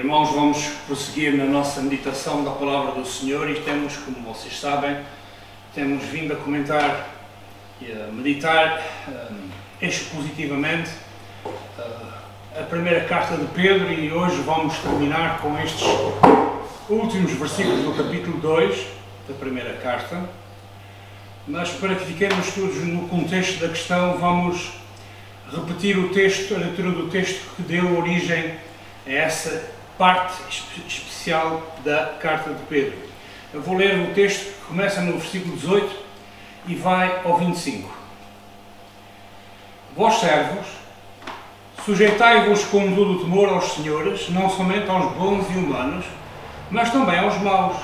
Irmãos, vamos prosseguir na nossa meditação da Palavra do Senhor e temos, como vocês sabem, temos vindo a comentar e a meditar expositivamente a primeira carta de Pedro e hoje vamos terminar com estes últimos versículos do capítulo 2 da primeira carta. Mas para que fiquemos todos no contexto da questão, vamos repetir o texto, a leitura do texto que deu origem a essa parte especial da carta de Pedro. Eu vou ler o texto que começa no versículo 18 e vai ao 25. Vós servos, sujeitai-vos com todo o temor aos senhores, não somente aos bons e humanos, mas também aos maus.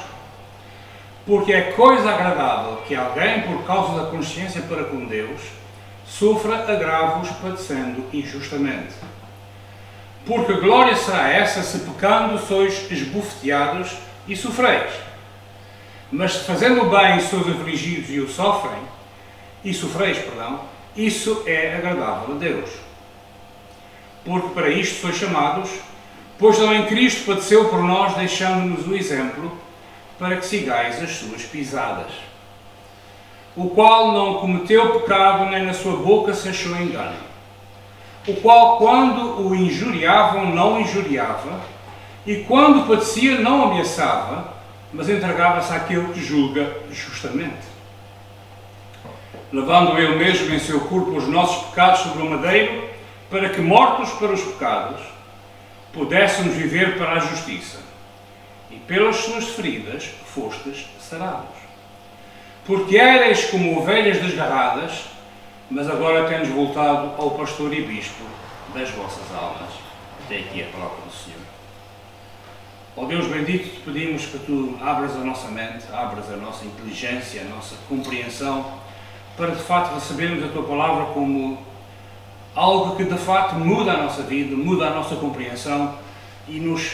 Porque é coisa agradável que alguém, por causa da consciência para com Deus, sofra agravos padecendo injustamente. Porque glória será essa se pecando sois esbofeteados e sofreis. Mas se fazendo o bem sois afligidos e o sofrem, isso é agradável a Deus. Porque para isto sois chamados, pois também Cristo padeceu por nós, deixando-nos o exemplo, para que sigais as suas pisadas. O qual não cometeu pecado, nem na sua boca se achou engano. O qual, quando o injuriavam, não injuriava, e quando padecia, não ameaçava, mas entregava-se àquele que julga justamente. Levando ele mesmo em seu corpo os nossos pecados sobre o madeiro, para que, mortos para os pecados, pudéssemos viver para a justiça. E pelas suas feridas fostes sarados. Porque éreis como ovelhas desgarradas, mas agora temos voltado ao pastor e bispo das vossas almas. Até aqui a palavra do Senhor. Ó Deus bendito, te pedimos que tu abras a nossa mente, abras a nossa inteligência, a nossa compreensão, para de facto recebermos a tua palavra como algo que de facto muda a nossa vida, muda a nossa compreensão e nos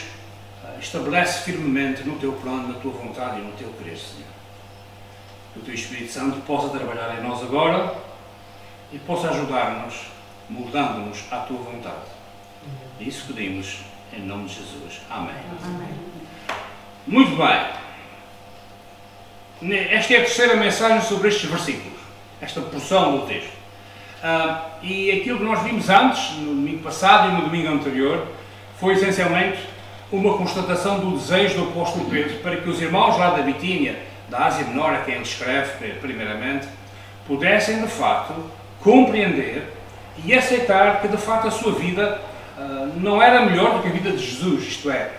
estabelece firmemente no teu plano, na tua vontade e no teu querer, Senhor. Que o teu Espírito Santo possa trabalhar em nós agora e possa ajudar-nos, moldando-nos à tua vontade. Isso pedimos em nome de Jesus. Amém. Amém. Muito bem. Esta é a terceira mensagem sobre estes versículos, esta porção do texto. E aquilo que nós vimos antes, no domingo passado e no domingo anterior, foi essencialmente uma constatação do desejo do apóstolo Pedro para que os irmãos lá da Bitínia, da Ásia Menor, a quem ele escreve primeiramente, pudessem de facto compreender e aceitar que de facto a sua vida não era melhor do que a vida de Jesus, isto é,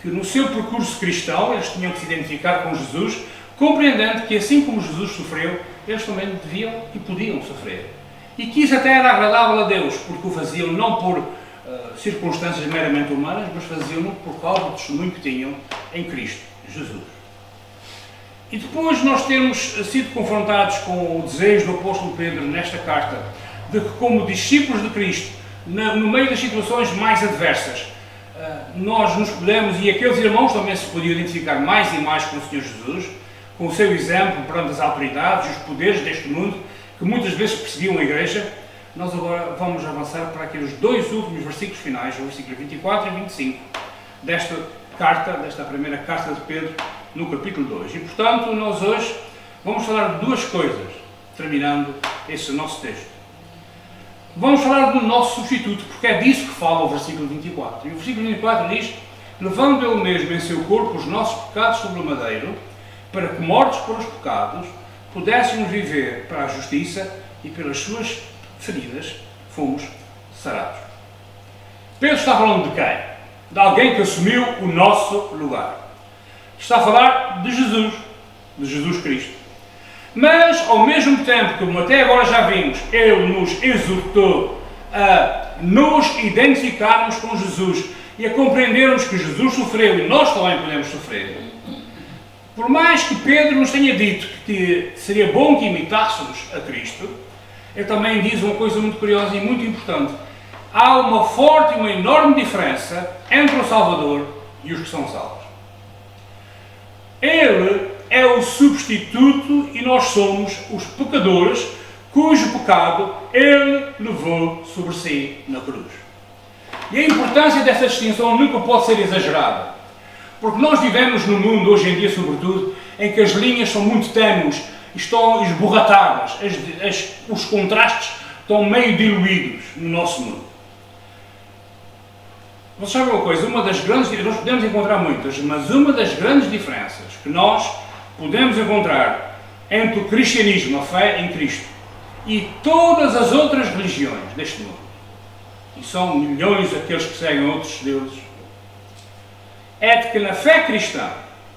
que no seu percurso cristão eles tinham que se identificar com Jesus, compreendendo que assim como Jesus sofreu, eles também deviam e podiam sofrer. E que isso até era agradável a Deus, porque o faziam não por circunstâncias meramente humanas, mas faziam-no por causa do testemunho que tinham em Cristo Jesus. E depois nós termos sido confrontados com o desejo do apóstolo Pedro nesta carta, de que como discípulos de Cristo, no meio das situações mais adversas, nós nos podemos, e aqueles irmãos também se podiam identificar mais e mais com o Senhor Jesus, com o seu exemplo perante as autoridades e os poderes deste mundo, que muitas vezes perseguiam a Igreja. Nós agora vamos avançar para aqueles dois últimos versículos finais, o versículo 24 e 25, desta carta, desta primeira carta de Pedro, no capítulo 2. E, portanto, nós hoje vamos falar de duas coisas, terminando esse nosso texto. Vamos falar do nosso substituto, porque é disso que fala o versículo 24. E o versículo 24 diz: levando ele mesmo em seu corpo os nossos pecados sobre o madeiro, para que, mortos para os pecados, pudéssemos viver para a justiça, e pelas suas feridas fomos sarados. Pedro está falando de quem? De alguém que assumiu o nosso lugar. Está a falar de Jesus Cristo. Mas, ao mesmo tempo, como até agora já vimos, ele nos exortou a nos identificarmos com Jesus e a compreendermos que Jesus sofreu e nós também podemos sofrer. Por mais que Pedro nos tenha dito que seria bom que imitássemos a Cristo, ele também diz uma coisa muito curiosa e muito importante. Há uma forte e uma enorme diferença entre o Salvador e os que são salvos. Ele é o substituto e nós somos os pecadores cujo pecado ele levou sobre si na cruz. E a importância dessa distinção nunca pode ser exagerada. Porque nós vivemos num mundo, hoje em dia sobretudo, em que as linhas são muito ténues, estão esborratadas, os contrastes estão meio diluídos no nosso mundo. Vocês sabem uma coisa, nós podemos encontrar muitas, mas uma das grandes diferenças que nós podemos encontrar entre o cristianismo, a fé em Cristo, e todas as outras religiões deste mundo, e são milhões aqueles que seguem outros deuses, é de que na fé cristã,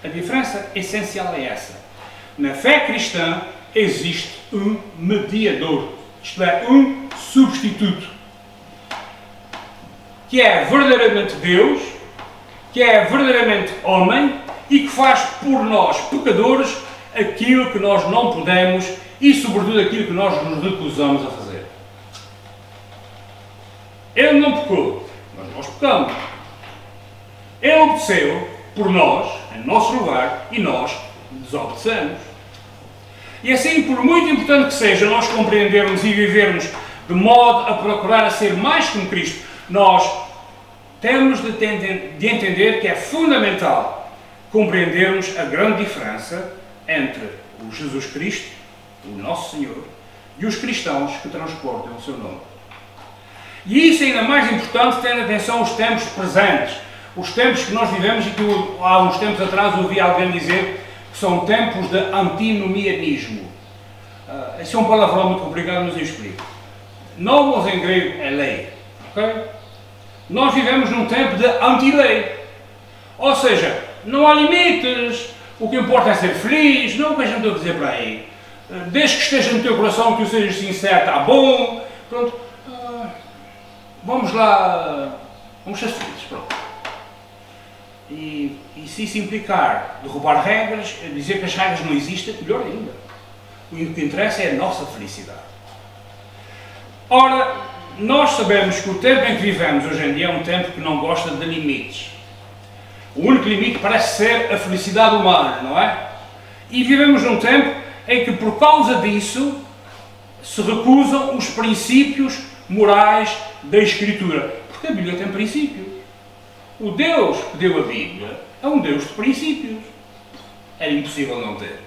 a diferença essencial é essa. Na fé cristã existe um mediador, isto é, um substituto, que é verdadeiramente Deus, que é verdadeiramente homem e que faz por nós, pecadores, aquilo que nós não podemos e, sobretudo, aquilo que nós nos recusamos a fazer. Ele não pecou, mas nós pecamos. Ele obedeceu por nós, em nosso lugar, e nós desobedecemos. E assim, por muito importante que seja nós compreendermos e vivermos de modo a procurar a ser mais como Cristo, nós temos de entender que é fundamental compreendermos a grande diferença entre o Jesus Cristo, o nosso Senhor, e os cristãos que transportam o seu nome. E isso é ainda mais importante tendo atenção aos tempos presentes, os tempos que nós vivemos e que há uns tempos atrás ouvi alguém dizer que são tempos de antinomianismo. Esse é um palavrão muito complicado, mas eu explico. Nomos em grego é lei, ok? Nós vivemos num tempo de anti-lei. Ou seja, não há limites, o que importa é ser feliz, não é o que a gente está a dizer para aí. Desde que esteja no teu coração, que o sejas sincero, está bom, pronto. Vamos lá, vamos ser felizes, pronto. E se isso implicar derrubar regras, dizer que as regras não existem, melhor ainda. O que interessa é a nossa felicidade. Ora, nós sabemos que o tempo em que vivemos hoje em dia é um tempo que não gosta de limites. O único limite parece ser a felicidade humana, não é? E vivemos num tempo em que, por causa disso, se recusam os princípios morais da Escritura. Porque a Bíblia tem princípios. O Deus que deu a Bíblia é um Deus de princípios. Era impossível não ter.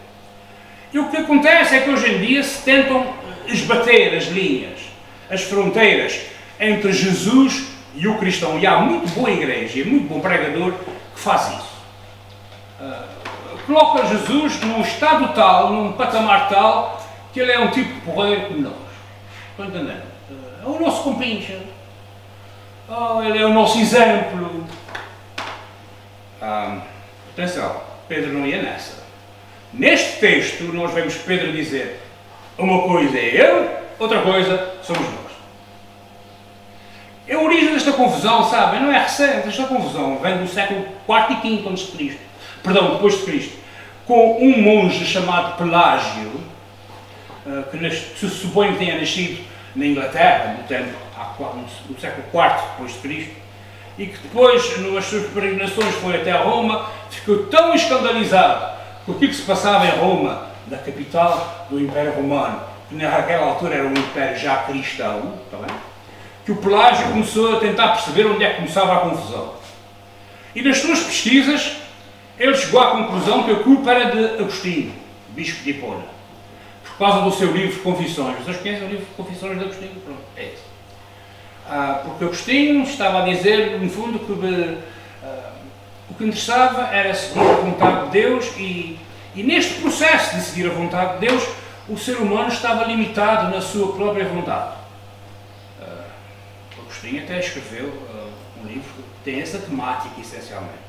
E o que acontece é que hoje em dia se tentam esbater as linhas, as fronteiras entre Jesus e o cristão. E há muito boa igreja e muito bom pregador que faz isso. Coloca Jesus num estado tal, num patamar tal, que ele é um tipo de porreiro como nós. Estão entendendo? É o nosso compincha. Ele é o nosso exemplo. Atenção, Pedro não ia nessa. Neste texto nós vemos Pedro dizer: uma coisa é ele, outra coisa somos nós. A origem desta confusão, sabem, não é recente. Esta confusão vem do século IV e V antes de Cristo. Perdão, depois de Cristo. Com um monge chamado Pelágio, que se supõe que tenha nascido na Inglaterra, no século IV depois de Cristo, e que depois, nas suas peregrinações, foi até Roma, ficou tão escandalizado com aquilo que se passava em Roma, da capital do Império Romano, que naquela altura era um império já cristão, está bem? Que o Pelágio começou a tentar perceber onde é que começava a confusão. E nas suas pesquisas, ele chegou à conclusão que a culpa era de Agostinho, bispo de Hipona, por causa do seu livro de Confissões. Vocês conhecem o livro de Confissões de Agostinho? Pronto, é isso. Porque Agostinho estava a dizer, no fundo, que o que interessava era seguir a vontade de Deus e neste processo de seguir a vontade de Deus, o ser humano estava limitado na sua própria vontade. Agostinho até escreveu um livro que tem essa temática, essencialmente.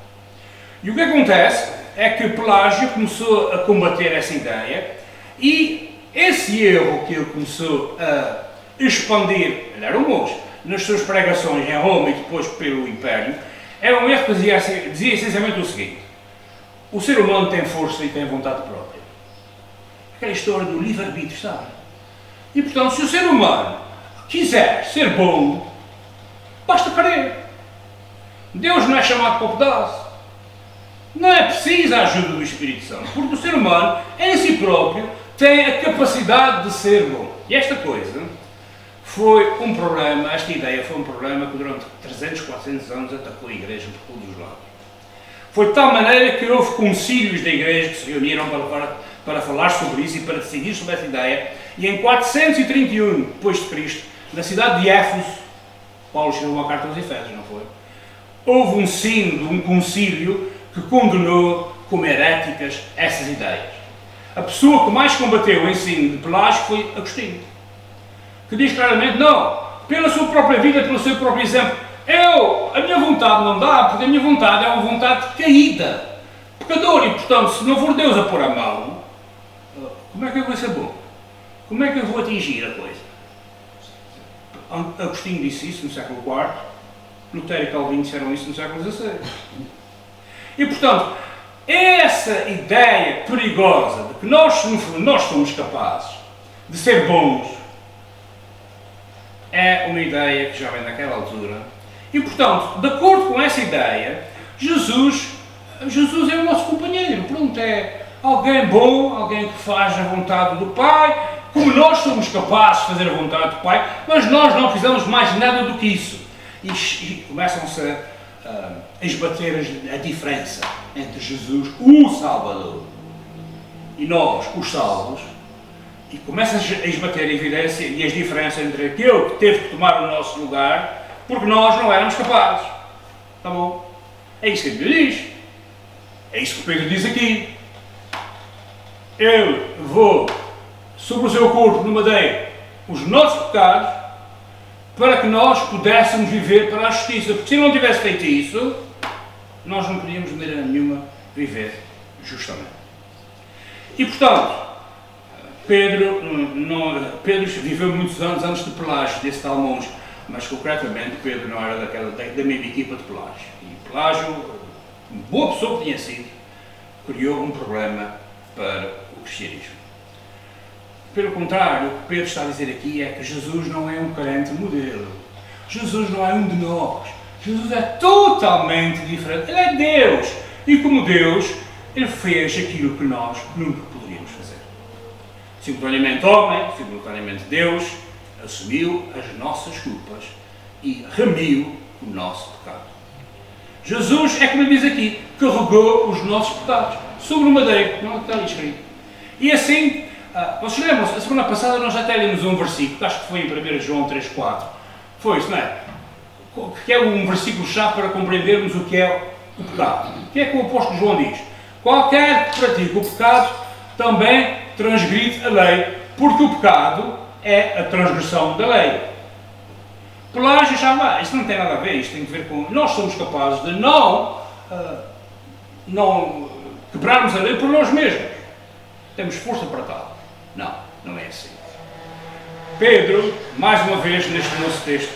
E o que acontece é que Pelágio começou a combater essa ideia e esse erro que ele começou a expandir, ele era um monge, nas suas pregações em Roma e depois pelo Império, era um erro que dizia essencialmente o seguinte: o ser humano tem força e tem vontade própria. Aquela história do livre-arbítrio, sabe? E portanto, se o ser humano quiser ser bom, basta querer. Deus não é chamado para o pedaço. Não é preciso a ajuda do Espírito Santo, porque o ser humano, em si próprio, tem a capacidade de ser bom. E esta coisa foi um problema, esta ideia foi um problema que durante 300, 400 anos atacou a Igreja por todos os lados. Foi de tal maneira que houve concílios da Igreja que se reuniram para falar sobre isso e para decidir sobre essa ideia. E em 431 d.C., na cidade de Éfeso, Paulo escreveu uma carta aos Efésios, não foi? Houve um sínodo, um concílio, que condenou como heréticas essas ideias. A pessoa que mais combateu o ensino de Pelágio foi Agostinho, que diz claramente, não, pela sua própria vida, pelo seu próprio exemplo, a minha vontade não dá, porque a minha vontade é uma vontade caída, pecador, e portanto, se não for Deus a pôr a mão, como é que eu vou ser bom? Como é que eu vou atingir a coisa? Agostinho disse isso no século IV, Lutero e Calvino disseram isso no século XVI. E portanto, essa ideia perigosa de que nós, no fundo, nós somos capazes de ser bons, é uma ideia que já vem daquela altura. E portanto, de acordo com essa ideia, Jesus é o nosso companheiro. Pronto, é alguém bom, alguém que faz a vontade do Pai, como nós somos capazes de fazer a vontade do Pai, mas nós não precisamos mais nada do que isso. E começam-se a esbater a diferença entre Jesus, o Salvador, e nós, os salvos, e começa a esbater a evidência e as diferenças entre aquele que teve que tomar o nosso lugar, porque nós não éramos capazes. Está bom? É isso que a Bíblia diz. É isso que Pedro diz aqui. Eu vou sobre o seu corpo no madeiro os nossos pecados para que nós pudéssemos viver para a justiça. Porque se não tivesse feito isso, nós não podíamos de maneira nenhuma viver justamente. E portanto, Pedro viveu muitos anos antes de Pelágio, desse tal monge, mas concretamente Pedro não era da mesma equipa de Pelágio. E Pelágio, uma boa pessoa que tinha sido, criou um problema para o cristianismo. Pelo contrário, o que Pedro está a dizer aqui é que Jesus não é um crente modelo. Jesus não é um de nós. Jesus é totalmente diferente. Ele é Deus. E como Deus, Ele fez aquilo que nós nunca poderíamos fazer. Simultaneamente homem, simultaneamente Deus, assumiu as nossas culpas e remiu o nosso pecado. Jesus, é como ele diz aqui, carregou os nossos pecados sobre o madeiro, não está ali escrito. E assim, vocês lembram-se, a semana passada nós até lemos um versículo, que acho que foi em 1 João 3,4. Foi isso, não é? Que é um versículo-chave para compreendermos o que é o pecado. O que é que o apóstolo João diz? Qualquer que pratique o pecado também transgride a lei, porque o pecado é a transgressão da lei. Pelágio já vai, isto não tem nada a ver, isto tem a ver com nós somos capazes de não quebrarmos a lei por nós mesmos. Temos força para tal. Não, não é assim. Pedro, mais uma vez neste nosso texto,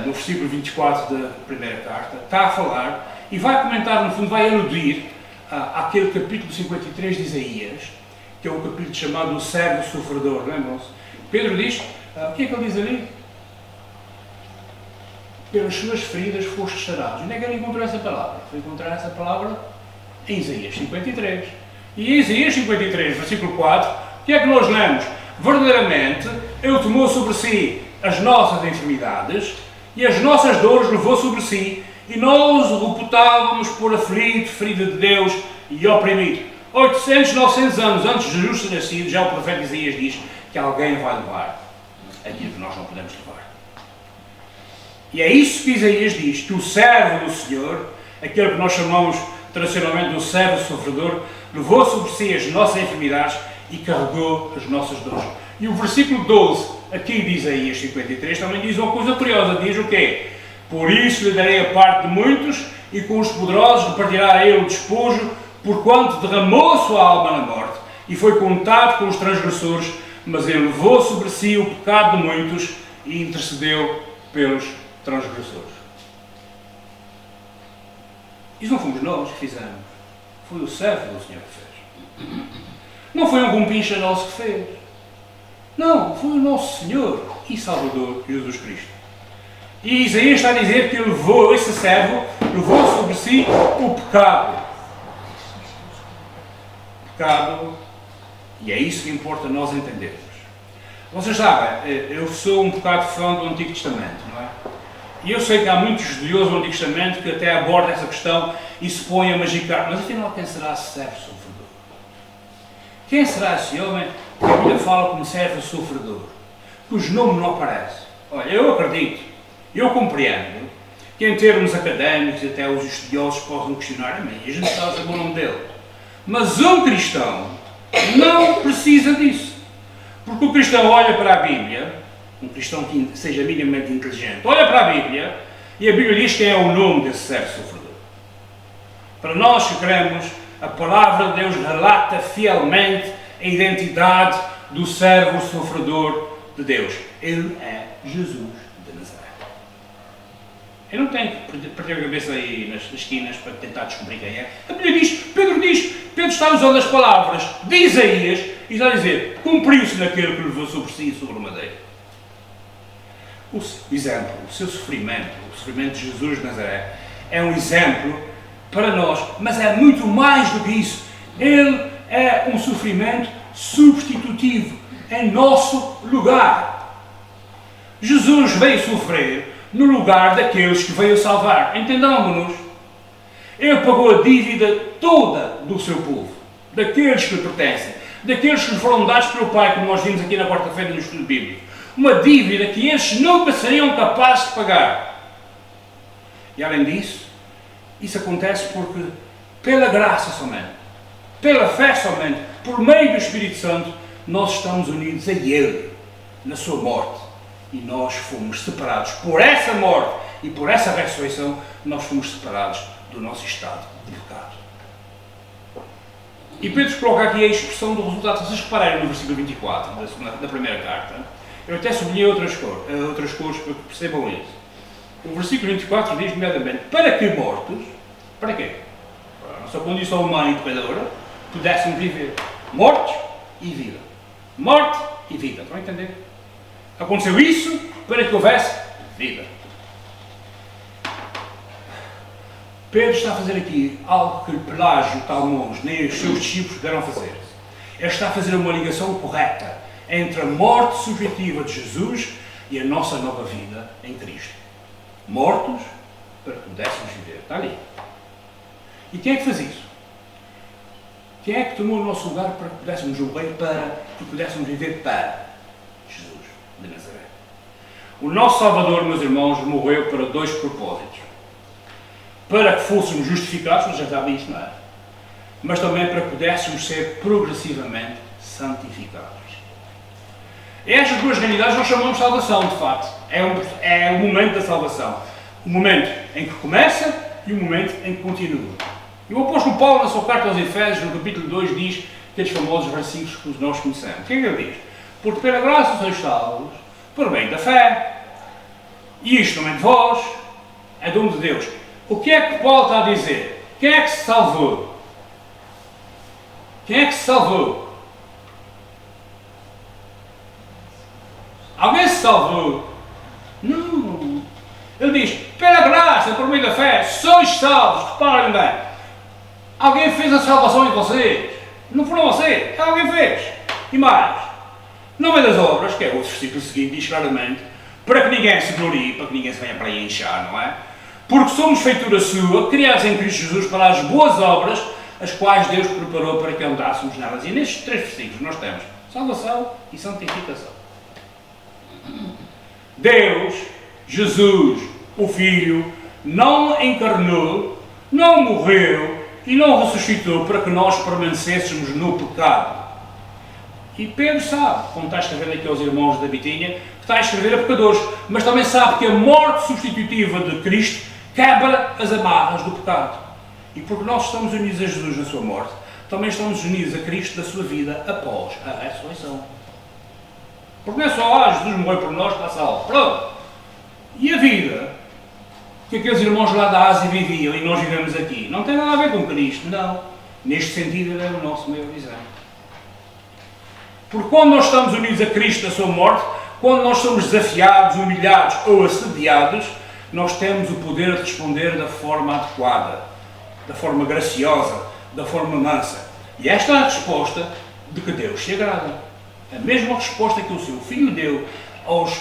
no versículo 24 da primeira carta, está a falar e vai comentar, no fundo, vai aludir àquele capítulo 53 de Isaías, que é o capítulo chamado O Servo Sofredor, lembram-se? Pedro diz, o que é que ele diz ali? Pelas suas feridas fostes sarados. Onde é que ele encontrou essa palavra? Foi encontrar essa palavra em Isaías 53. E em Isaías 53, versículo 4, o que é que nós lemos? Verdadeiramente, Ele tomou sobre si as nossas enfermidades e as nossas dores levou sobre si, e nós o reputávamos por aflito, ferido de Deus e oprimido. 800, 900 anos antes de Jesus ter nascido, já o profeta Isaías diz que alguém vai levar aquilo que nós não podemos levar. E é isso que Isaías diz, que o servo do Senhor, aquele que nós chamamos tradicionalmente do servo sofredor, levou sobre si as nossas enfermidades e carregou as nossas dores. E o versículo 12, aqui de Isaías 53, também diz uma coisa curiosa, diz o quê? Por isso lhe darei a parte de muitos, e com os poderosos repartirá ele o despojo, porquanto derramou a sua alma na morte, e foi contado com os transgressores, mas ele levou sobre si o pecado de muitos, e intercedeu pelos transgressores. Isso não fomos nós que fizemos, foi o servo do Senhor que fez. Não foi um compincha nosso que fez. Não, foi o nosso Senhor e Salvador Jesus Cristo. E Isaías está a dizer que ele levou, esse servo, levou sobre si o pecado. Pecado, e é isso que importa nós entendermos. Vocês sabem, eu sou um bocado fã do Antigo Testamento, não é? E eu sei que há muitos estudiosos do Antigo Testamento que até abordam essa questão e se põem a magicar. Mas afinal, quem será esse servo sofredor? Quem será esse homem que a Bíblia fala como servo sofredor? Cujo nome não aparece. Olha, eu acredito, eu compreendo que em termos académicos até os estudiosos possam questionar a mim. A gente está a saber o nome dele. Mas um cristão não precisa disso. Porque o cristão olha para a Bíblia, um cristão que seja minimamente inteligente, olha para a Bíblia e a Bíblia diz quem é o nome desse servo sofredor. Para nós que cremos, a palavra de Deus relata fielmente a identidade do servo sofredor de Deus. Ele é Jesus de Nazaré. Eu não tenho que perder a cabeça aí nas esquinas para tentar descobrir quem é. A Bíblia diz, Pedro está usando as palavras de Isaías e está a dizer, cumpriu-se naquele que levou sobre si e sobre o madeiro. O exemplo, o seu sofrimento, o sofrimento de Jesus de Nazaré, é um exemplo para nós, mas é muito mais do que isso. Ele é um sofrimento substitutivo, em nosso lugar. Jesus veio sofrer no lugar daqueles que veio salvar. Entendamos-nos? Ele pagou a dívida toda do seu povo, daqueles que lhe pertencem, daqueles que lhe foram dados pelo Pai, como nós vimos aqui na quarta-feira no estudo bíblico. Uma dívida que eles nunca seriam capazes de pagar. E além disso, isso acontece porque, pela graça somente, pela fé somente, por meio do Espírito Santo, nós estamos unidos a Ele, na sua morte. E nós fomos separados por essa morte e por essa ressurreição, nós fomos separados do nosso estado de pecado. E Pedro coloca aqui a expressão do resultado. Se vocês repararem no versículo 24 da primeira carta, eu até sublinhei outras cores para que percebam isso. O versículo 24 diz, nomeadamente, para que mortos, para quê? Para a nossa condição humana e pecadora, pudéssemos viver. Mortos e vida. Morte e vida. Estão a entender? Aconteceu isso para que houvesse vida. Pedro está a fazer aqui algo que Pelágio, Talmons, nem os seus discípulos puderam fazer. Ele está a fazer uma ligação correta entre a morte subjetiva de Jesus e a nossa nova vida em Cristo. Mortos para que pudéssemos viver. Está ali. E quem é que fez isso? Quem é que tomou o nosso lugar para que pudéssemos morrer para que pudéssemos viver para Jesus de Nazaré? O nosso Salvador, meus irmãos, morreu para dois propósitos. Para que fôssemos justificados, nós já sabemos isso, não é? Mas também para que pudéssemos ser progressivamente santificados. E estas duas realidades nós chamamos de salvação, de facto. É o momento da salvação. O momento em que começa e o momento em que continua. E o apóstolo Paulo, na sua carta aos Efésios, no capítulo 2, diz aqueles famosos versículos que nós conhecemos. O que é que ele diz? Porque pela graça sois salvos, por meio da fé. E isto não é de vós, é dom de Deus. O que é que Paulo está a dizer? Quem é que se salvou? Quem é que se salvou? Alguém se salvou? Não. Ele diz, pela graça, por meio da fé, sois salvos. Reparem bem. Alguém fez a salvação em vocês. Não foram vocês. Alguém fez. E mais. Não é das obras, que é o versículo seguinte, diz claramente, para que ninguém se glorie, para que ninguém se venha para aí inchar, não é? Porque somos feitura sua, criados em Cristo Jesus para as boas obras, as quais Deus preparou para que andássemos nelas. E nestes três versículos nós temos salvação e santificação. Deus, Jesus, o Filho, não encarnou, não morreu e não ressuscitou para que nós permanecêssemos no pecado. E Pedro sabe, como está escrevendo aqui aos irmãos da Bitínia, que está a escrever a pecadores, mas também sabe que a morte substitutiva de Cristo quebra as amarras do pecado. E porque nós estamos unidos a Jesus na sua morte, também estamos unidos a Cristo na sua vida após a ressurreição. Porque não é só, Jesus morreu por nós, está salvo. Pronto. E a vida que aqueles irmãos lá da Ásia viviam e nós vivemos aqui, não tem nada a ver com Cristo, não. Neste sentido, ele é o nosso maior exemplo. Porque quando nós estamos unidos a Cristo na sua morte, quando nós somos desafiados, humilhados ou assediados, nós temos o poder de responder da forma adequada, da forma graciosa, da forma mansa. E esta é a resposta de que Deus se agrada. A mesma resposta que o seu filho deu aos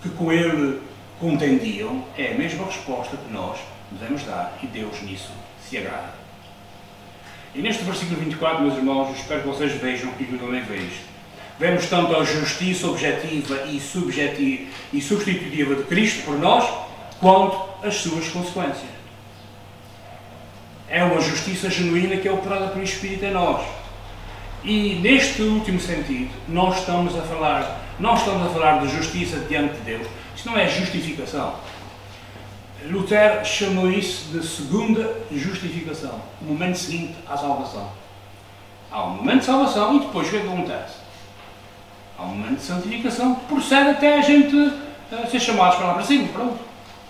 que com ele contendiam, é a mesma resposta que nós devemos dar, e Deus nisso se agrada. E neste versículo 24, meus irmãos, eu espero que vocês vejam aquilo que eu também vejo. Vemos tanto a justiça objetiva e substitutiva de Cristo por nós, quanto as suas consequências. É uma justiça genuína que é operada pelo Espírito em nós. E neste último sentido, não estamos a falar de justiça diante de Deus. Isto não é justificação. Lutero chamou isso de segunda justificação, o momento seguinte à salvação. Há um momento de salvação e depois o que acontece? Há um momento de santificação que procede até a gente ser chamados para lá para cima. Pronto,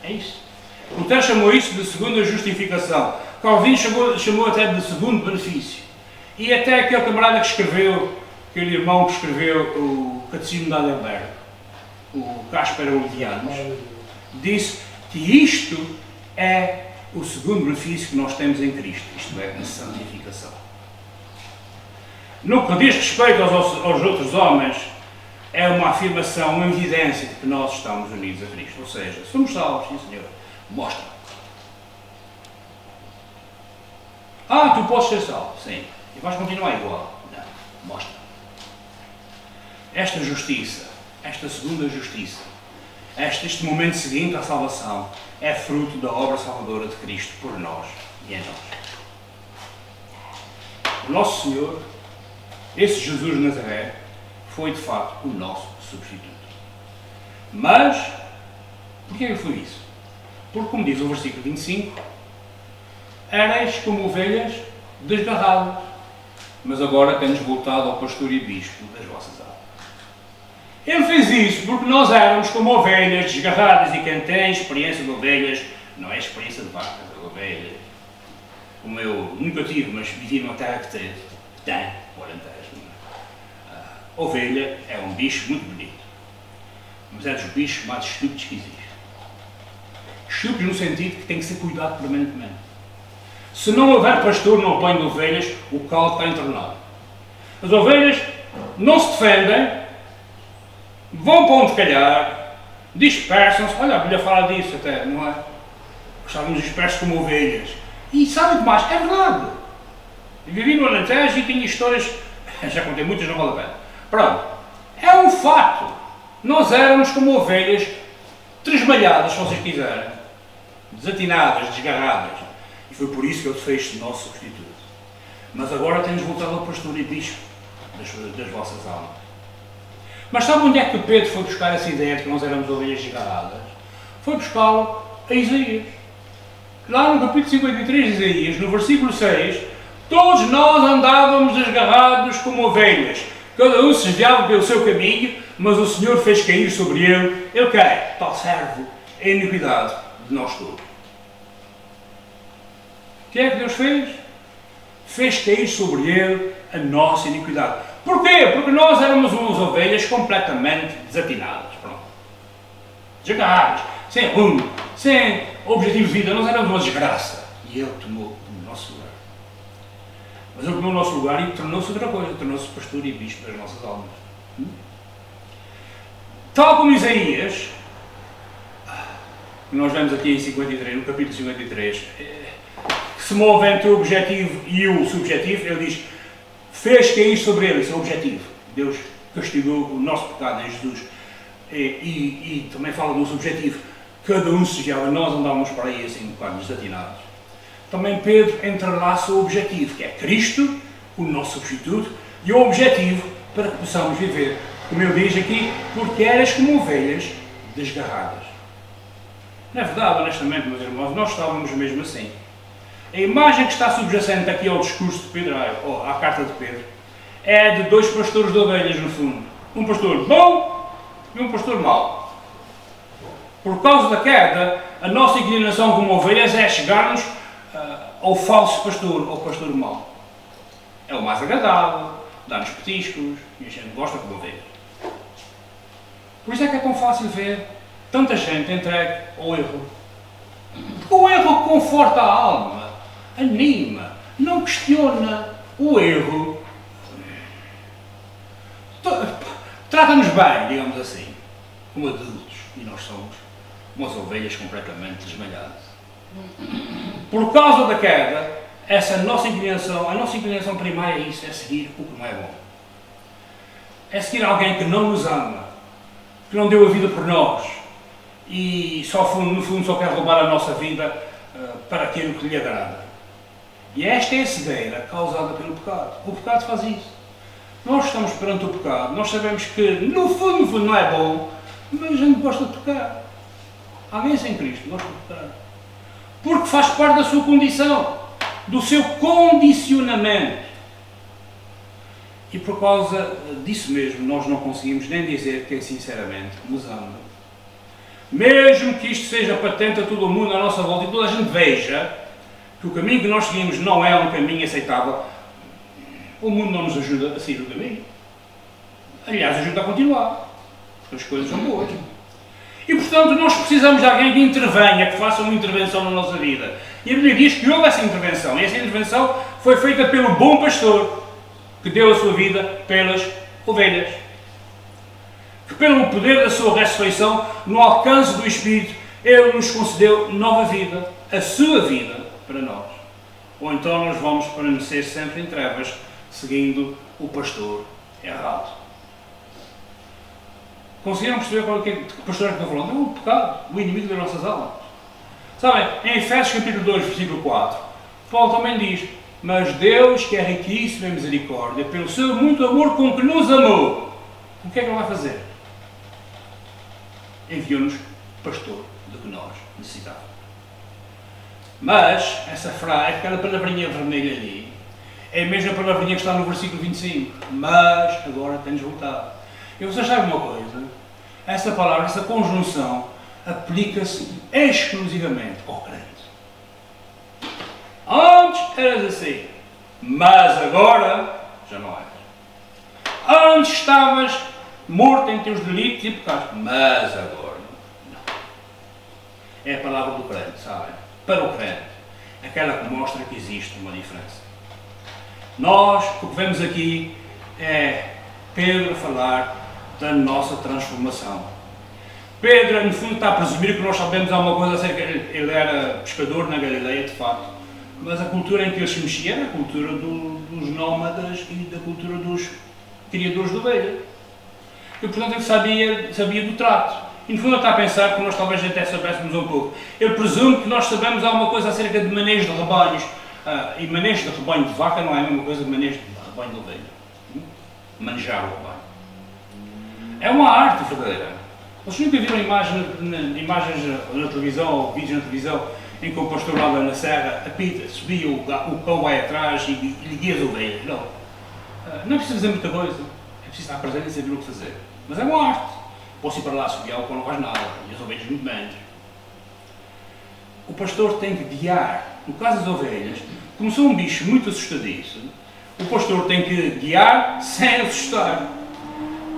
é isso. Lutero chamou isso de segunda justificação. Calvino chamou até de segundo benefício. E até aquele camarada que escreveu, aquele irmão que escreveu o Catecismo de Heidelberg, o Caspar Olevianos, disse que isto é o segundo benefício que nós temos em Cristo, isto é, a santificação. No que diz respeito aos outros homens, é uma afirmação, uma evidência de que nós estamos unidos a Cristo. Ou seja, somos salvos, sim Senhor, mostra. Tu podes ser salvo, sim, e vais continuar igual. Não, mostra. Esta justiça, esta segunda justiça, este momento seguinte à salvação, é fruto da obra salvadora de Cristo por nós e em nós. O nosso Senhor, esse Jesus de Nazaré, foi de facto o nosso substituto. Mas, porquê que foi isso? Porque, como diz o versículo 25, erais como ovelhas desgarradas, mas agora temos voltado ao pastor e bispo das vossas almas. Ele fez isso porque nós éramos como ovelhas desgarradas, e quem tem experiência de ovelhas, não é experiência de vacas, é de ovelhas, como eu nunca tive, mas vivi numa terra que tem, o Alentejo. Ovelha é um bicho muito bonito, mas é dos bichos mais estúpidos que existem. Estúpidos no sentido que tem que ser cuidado permanentemente. Se não houver pastor no rebanho de ovelhas, o caldo está entornado. As ovelhas não se defendem, vão para onde calhar, dispersam-se. Olha, a Bíblia fala disso até, não é? Estávamos dispersos como ovelhas. E sabem o que mais? É verdade. Eu vivi no Alentejo e tinha histórias, já contei muitas, não vale a pena. Pronto. É um fato. Nós éramos como ovelhas tresmalhadas, se vocês quiserem. Desatinadas, desgarradas. E foi por isso que ele fez nosso substituto. Mas agora temos voltado ao pastor e bispo das vossas almas. Mas sabe onde é que Pedro foi buscar essa ideia de que nós éramos ovelhas desgarradas? Foi buscá-lo a Isaías. Lá no capítulo 53 de Isaías, no versículo 6, todos nós andávamos desgarrados como ovelhas, cada um se desviava pelo seu caminho, mas o Senhor fez cair sobre ele quer, tal servo, a iniquidade de nós todos. O que é que Deus fez? Fez cair sobre ele a nossa iniquidade. Porquê? Porque nós éramos umas ovelhas completamente desatinadas, pronto. Desgarradas, sem rumo, sem objetivo de vida, nós éramos uma desgraça. E Ele tomou o nosso lugar. Mas Ele tomou o nosso lugar e tornou-se outra coisa, tornou-se pastor e bispo das nossas almas. Tal como Isaías, nós vemos aqui em 53, no capítulo 53, que se move entre o objetivo e o subjetivo, ele diz, fez cair sobre ele, esse é o objetivo. Deus castigou o nosso pecado em Jesus. E também fala do subjetivo. Cada um se desviava, nós andávamos para aí assim um bocado desatinados. Também Pedro entrelaça o objetivo, que é Cristo, o nosso substituto, e o objetivo para que possamos viver, como ele diz aqui, porque eras como ovelhas desgarradas. Não é verdade, honestamente, meus irmãos, nós estávamos mesmo assim. A imagem que está subjacente aqui ao discurso de Pedro, ou à carta de Pedro, é de dois pastores de ovelhas, no fundo. Um pastor bom e um pastor mau. Por causa da queda, a nossa inclinação como ovelhas é chegar-nos ao falso pastor, ao pastor mau. É o mais agradável, dá-nos petiscos, e a gente gosta como ovelhas. Por isso é que é tão fácil ver tanta gente entregue ao erro. Porque o erro conforta a alma, anima, não questiona o erro. trata-nos bem, digamos assim, como adultos, e nós somos umas ovelhas completamente desmalhadas. Por causa da queda, a nossa inclinação primária é isso, é seguir o que não é bom. É seguir alguém que não nos ama, que não deu a vida por nós e no fundo só quer roubar a nossa vida para aquilo que lhe agrada. E esta é a cegueira causada pelo pecado. O pecado faz isso. Nós estamos perante o pecado, nós sabemos que no fundo não é bom, mas a gente gosta de pecar. Alguém sem Cristo gosta de pecar. Porque faz parte da sua condição, do seu condicionamento. E por causa disso mesmo, nós não conseguimos nem dizer que sinceramente nos ama. Mesmo que isto seja patente a todo o mundo à nossa volta e toda a gente veja que o caminho que nós seguimos não é um caminho aceitável, o mundo não nos ajuda a sair do caminho. Aliás, ajuda a continuar, porque as coisas são boas. E portanto, nós precisamos de alguém que intervenha, que faça uma intervenção na nossa vida. E a Bíblia diz que houve essa intervenção, e essa intervenção foi feita pelo bom pastor, que deu a sua vida pelas ovelhas. Que pelo poder da sua ressurreição, no alcance do Espírito, Ele nos concedeu nova vida, a sua vida para nós. Ou então nós vamos permanecer sempre em trevas, seguindo o pastor errado. Conseguiram perceber qual é que pastor é que estou falando? É o pecado, o inimigo das nossas almas. Sabem, em Efésios capítulo 2, versículo 4, Paulo também diz: mas Deus, que é riquíssimo em misericórdia, pelo seu muito amor com que nos amou, o que é que Ele vai fazer? Enviou-nos pastor do que nós necessitávamos. Mas, essa frase, aquela palavrinha vermelha ali, é a mesma palavrinha que está no versículo 25. Mas, agora tens voltado. E vocês sabem uma coisa? Essa palavra, essa conjunção, aplica-se exclusivamente ao crente. Antes eras assim, mas agora já não és. Antes estavas morto em teus delitos e pecados, mas agora não. É a palavra do crente, sabem? Para o crente, aquela que mostra que existe uma diferença. Nós, o que vemos aqui é Pedro a falar da nossa transformação. Pedro, no fundo, está a presumir que nós sabemos alguma coisa acerca dele. Ele era pescador na Galileia, de facto. Mas a cultura em que ele se mexia era a cultura dos nómadas e da cultura dos criadores de ovelha. E, portanto, ele sabia do trato. E, no fundo, ele está a pensar que nós talvez até soubéssemos um pouco. Ele presume que nós sabemos alguma coisa acerca de manejo de rebanhos. E manejo de rebanho de vaca não é a mesma coisa que manejo de rebanho de ovelha. Manejar o rebanho. É uma arte verdadeira. Vocês nunca viram imagens na televisão ou vídeos na televisão em que o pastor lá na serra apita, subia, o cão vai atrás e lhe guia as ovelhas? Não. Não é preciso fazer muita coisa. É preciso estar presente e saber o que fazer. Mas é uma arte. Posso ir para lá subir o cão não faz nada. E as ovelhas muito menos. O pastor tem que guiar. No caso das ovelhas, como são um bicho muito assustadiço, o pastor tem que guiar sem assustar.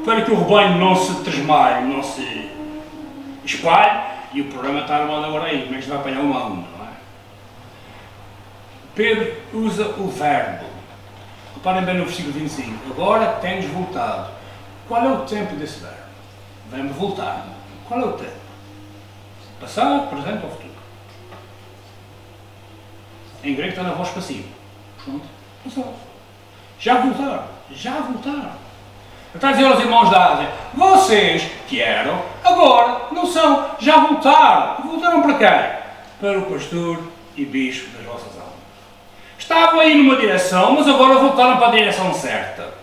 Para que o rebanho não se tresmalhe, não se espalhe, e o problema está armado agora aí, como é que se vai apanhar um a um, não é? Pedro usa o verbo. Reparem bem no versículo 25. Agora tens voltado. Qual é o tempo desse verbo? Vem-me voltar. Qual é o tempo? Passado, presente ou futuro? Em grego está na voz passiva. Pronto. Passado. Já voltaram. Já voltaram. Está a dizer aos irmãos da Ásia: vocês que eram, agora não são, já voltaram. Voltaram para quem? Para o pastor e bispo das vossas almas. Estavam aí numa direção, mas agora voltaram para a direção certa.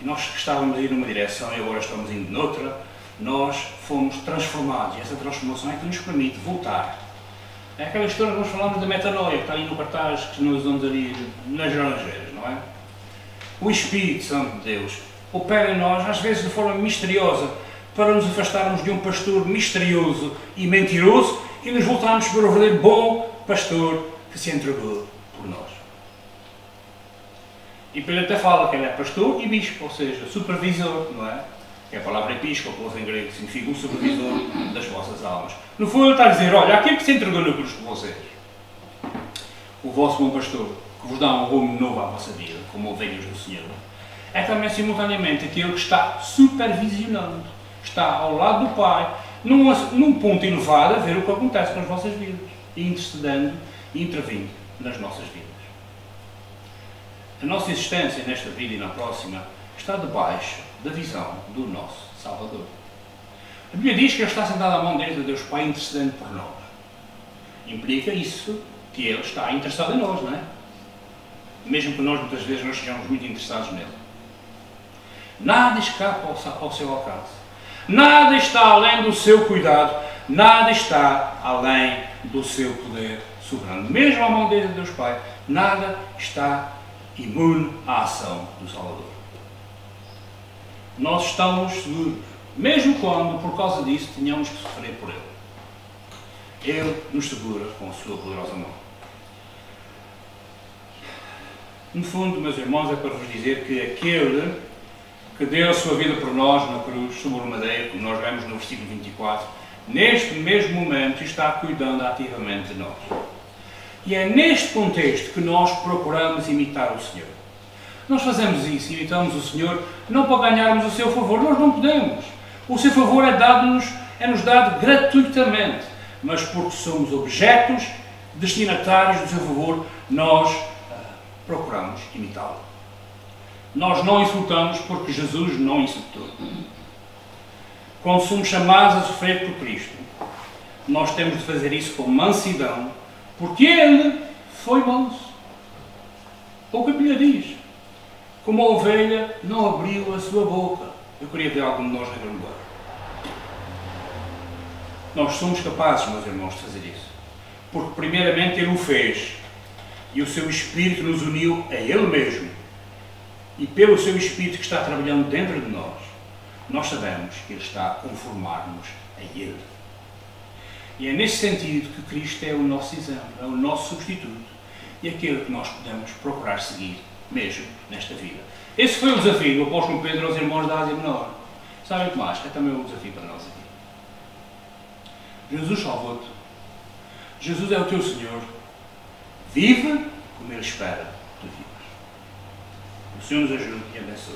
E nós que estávamos aí numa direção e agora estamos indo noutra, nós fomos transformados. E essa transformação é que nos permite voltar. É aquela história que nós falamos da metanoia, que está ali no cartaz que nós usamos ali nas laranjeiras, não é? O Espírito Santo de Deus opera em nós, às vezes de forma misteriosa, para nos afastarmos de um pastor misterioso e mentiroso e nos voltarmos para o verdadeiro bom pastor que se entregou por nós. E Pedro até fala que ele é pastor e bispo, ou seja, supervisor, não é? Que é a palavra episcopos em grego, que significa o supervisor das vossas almas. No fundo ele está a dizer: olha, aquele que se entregou na cruz por vocês, o vosso bom pastor, que vos dá um rumo novo à vossa vida, como ovelhas do Senhor, é também simultaneamente aquele que está supervisionando, está ao lado do Pai, num ponto elevado, a ver o que acontece com as vossas vidas, e intercedendo e intervindo nas nossas vidas. A nossa existência nesta vida e na próxima está debaixo da visão do nosso Salvador. A Bíblia diz que Ele está sentado à mão direita de Deus Pai intercedendo por nós. Implica isso que Ele está interessado em nós, não é? Mesmo que nós muitas vezes não estejamos muito interessados nele. Nada escapa ao seu alcance. Nada está além do seu cuidado. Nada está além do seu poder soberano. Mesmo à mão direita de Deus Pai, nada está imune à ação do Salvador. Nós estamos seguros, mesmo quando, por causa disso, tenhamos que sofrer por Ele. Ele nos segura com a sua poderosa mão. No fundo, meus irmãos, é para vos dizer que aquele que deu a sua vida por nós na cruz, sobre o madeiro, como nós vemos no versículo 24, neste mesmo momento está cuidando ativamente de nós. E é neste contexto que nós procuramos imitar o Senhor. Nós fazemos isso, imitamos o Senhor, não para ganharmos o seu favor, nós não podemos. O seu favor é-nos dado gratuitamente, mas porque somos objetos destinatários do seu favor, nós procuramos imitá-lo. Nós não insultamos porque Jesus não insultou. Quando somos chamados a sofrer por Cristo, nós temos de fazer isso com mansidão, porque Ele foi manso. O que a Bíblia diz? Como a ovelha não abriu a sua boca. Eu queria ver algum de nós na grande glória. Nós somos capazes, meus irmãos, de fazer isso. Porque primeiramente Ele o fez. E o seu Espírito nos uniu a Ele mesmo. E pelo seu Espírito que está trabalhando dentro de nós, nós sabemos que Ele está a conformar-nos a Ele. E é nesse sentido que Cristo é o nosso exemplo, é o nosso substituto e aquele que nós podemos procurar seguir, mesmo nesta vida. Esse foi o desafio do apóstolo Pedro aos irmãos da Ásia Menor. Sabem o que mais? É também um desafio para nós aqui. Jesus salvou-te. Jesus é o teu Senhor. Vive como Ele espera que tu vivas. O Senhor nos ajude e abençoe.